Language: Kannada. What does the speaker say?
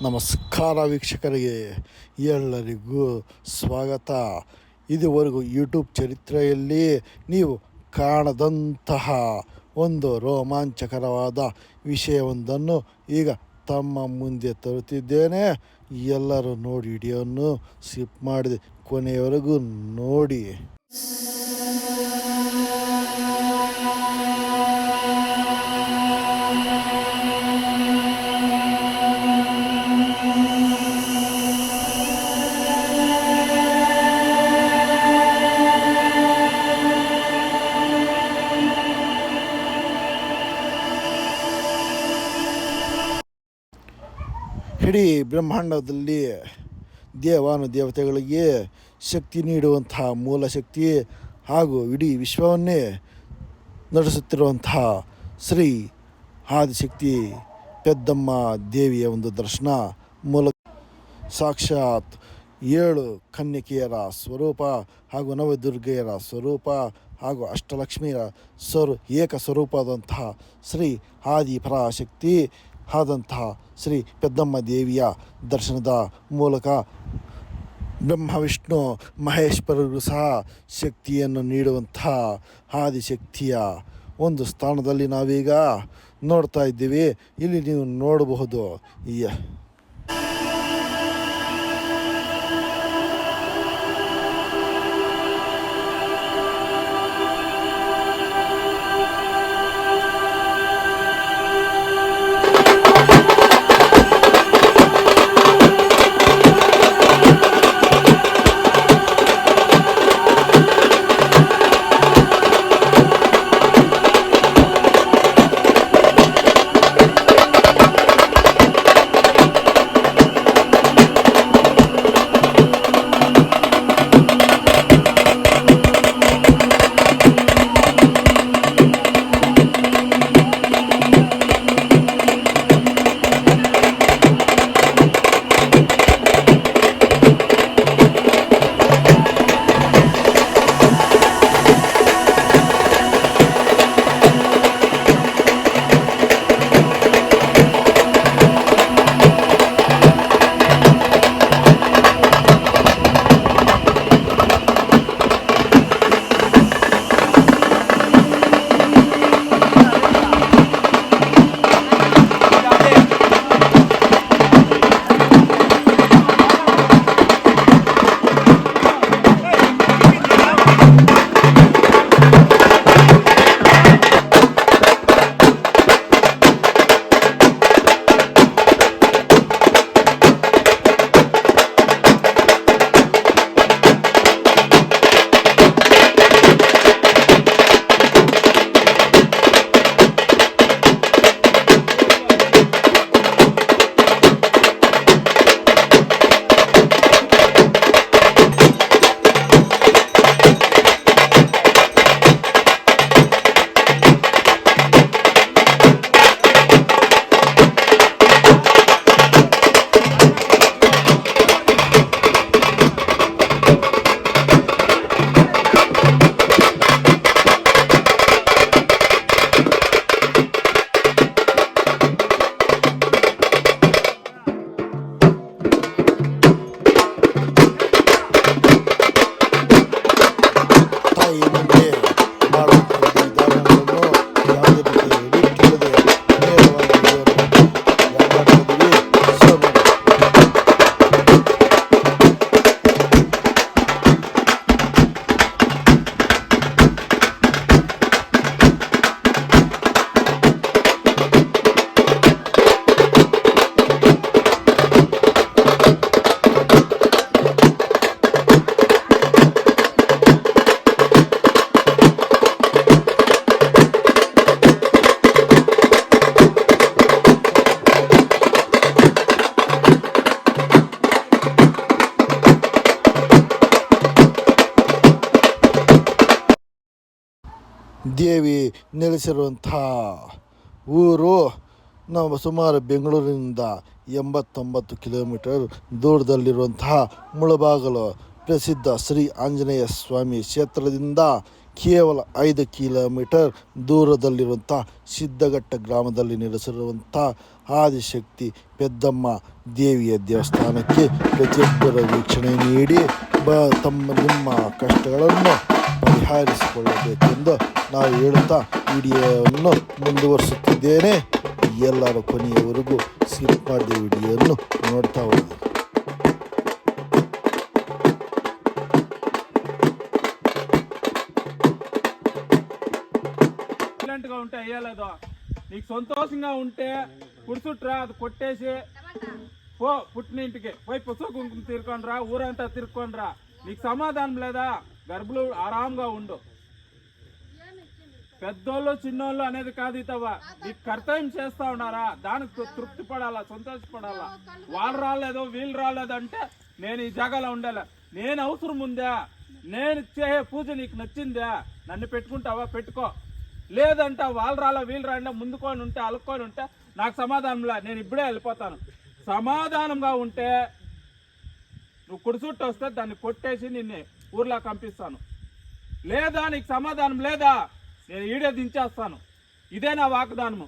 ನಮಸ್ಕಾರ ವೀಕ್ಷಕರಿಗೆ ಎಲ್ಲರಿಗೂ ಸ್ವಾಗತ. ಇದುವರೆಗೂ ಯೂಟ್ಯೂಬ್ ಚರಿತ್ರೆಯಲ್ಲಿ ನೀವು ಕಾಣದಂತಹ ಒಂದು ರೋಮಾಂಚಕರವಾದ ವಿಷಯವೊಂದನ್ನು ಈಗ ತಮ್ಮ ಮುಂದೆ ತರುತ್ತಿದ್ದೇನೆ. ಎಲ್ಲರೂ ನೋಡಿ, ವಿಡಿಯೋವನ್ನು ಸ್ಕಿಪ್ ಮಾಡಿದೆ ಕೊನೆಯವರೆಗೂ ನೋಡಿ. ಇಡೀ ಬ್ರಹ್ಮಾಂಡದಲ್ಲಿ ದೇವತೆಗಳಿಗೆ ಶಕ್ತಿ ನೀಡುವಂತಹ ಮೂಲ ಶಕ್ತಿ ಹಾಗೂ ಇಡೀ ವಿಶ್ವವನ್ನೇ ನಡೆಸುತ್ತಿರುವಂತಹ ಶ್ರೀ ಆದಿಶಕ್ತಿ ಪೆದ್ದಮ್ಮ ದೇವಿಯ ಒಂದು ದರ್ಶನ ಮೂಲಕ ಸಾಕ್ಷಾತ್ 7 ಕನ್ಯಕೆಯರ ಸ್ವರೂಪ ಹಾಗೂ ನವದುರ್ಗೆಯರ ಸ್ವರೂಪ ಹಾಗೂ ಅಷ್ಟಲಕ್ಷ್ಮಿಯರ ಏಕ ಸ್ವರೂಪವಾದಂತಹ ಶ್ರೀ ಆದಿಪರಾಶಕ್ತಿ ಆದಂತಹ ಶ್ರೀ ಪೆದ್ದಮ್ಮ ದೇವಿಯ ದರ್ಶನದ ಮೂಲಕ ಬ್ರಹ್ಮ ವಿಷ್ಣು ಮಹೇಶ್ವರರಿಗೂ ಸಹ ಶಕ್ತಿಯನ್ನು ನೀಡುವಂತಹ ಆದಿಶಕ್ತಿಯ ಒಂದು ಸ್ಥಾನದಲ್ಲಿ ನಾವೀಗ ನೋಡ್ತಾ ಇದ್ದೀವಿ. ಇಲ್ಲಿ ನೀವು ನೋಡಬಹುದು ದೇವಿ ನೆಲೆಸಿರುವಂತಹ ಊರು ನಾವು ಸುಮಾರು ಬೆಂಗಳೂರಿನಿಂದ 89 ಕಿಲೋಮೀಟರ್ ದೂರದಲ್ಲಿರುವಂತಹ ಮುಳಬಾಗಿಲು ಪ್ರಸಿದ್ಧ ಶ್ರೀ ಆಂಜನೇಯ ಸ್ವಾಮಿ ಕ್ಷೇತ್ರದಿಂದ ಕೇವಲ 5 ಕಿಲೋಮೀಟರ್ ದೂರದಲ್ಲಿರುವಂಥ ಸಿದ್ದಘಟ್ಟ ಗ್ರಾಮದಲ್ಲಿ ನೆಲೆಸಿರುವಂಥ ಆದಿಶಕ್ತಿ ಪೆದ್ದಮ್ಮ ದೇವಿಯ ದೇವಸ್ಥಾನಕ್ಕೆ ಪ್ರತಿಯೊಬ್ಬರ ವೀಕ್ಷಣೆ ನೀಡಿ ನಿಮ್ಮ ಕಷ್ಟಗಳನ್ನು ಪರಿಹರಿಸಿಕೊಳ್ಳಬೇಕೆಂದು ನಾವು ಹೇಳುತ್ತಾ ವಿಡಿಯೋವನ್ನು ಮುಂದುವರಿಸುತ್ತಿದ್ದೇನೆ. ಎಲ್ಲರ ಕೊನೆಯವರೆಗೂ ಸ್ಕಿಪ್ ಮಾಡಿದ ವಿಡಿಯೋವನ್ನು ನೋಡ್ತಾ ಹೋಗಿ. గా ఉంటే అయ్యలేదు. నీకు సంతోషంగా ఉంటే పుడుచుట్రా, అది కొట్టేసి పో పుట్టినింటికి పోయి పుస్తక కుంకుమ తిరుక్కొనిరా, ఊరంతా తిరుక్కొనిరా. నీకు సమాధానం లేదా? గర్భులు ఆరాంగా ఉండు. పెద్దోళ్ళు చిన్నోళ్ళు అనేది కాదు ఇతవా, నీకు కర్తవ్యం చేస్తా ఉన్నారా, దానికి తృప్తి పడాలా, సంతోషపడాలా. వాళ్ళు రాలేదు వీళ్ళు రాలేదు అంటే నేను ఈ జాగాలో ఉండాలా. నేను అవసరం ఉందా? నేను చేసే పూజ నీకు నచ్చిందా? నన్ను పెట్టుకుంటావా? పెట్టుకో. లేదంట వాళ్ళు రాలా వీళ్ళు రాండా ముందుకొని ఉంటే అలుక్కొని ఉంటే నాకు సమాధానంలా, నేను ఇప్పుడే వెళ్ళిపోతాను. సమాధానంగా ఉంటే నువ్వు కుడిచుట్టు వస్తే దాన్ని కొట్టేసి నిన్ను ఊర్లో పంపిస్తాను. లేదా నీకు సమాధానం లేదా, నేను ఈడే దించేస్తాను. ఇదే నా వాగ్దానము.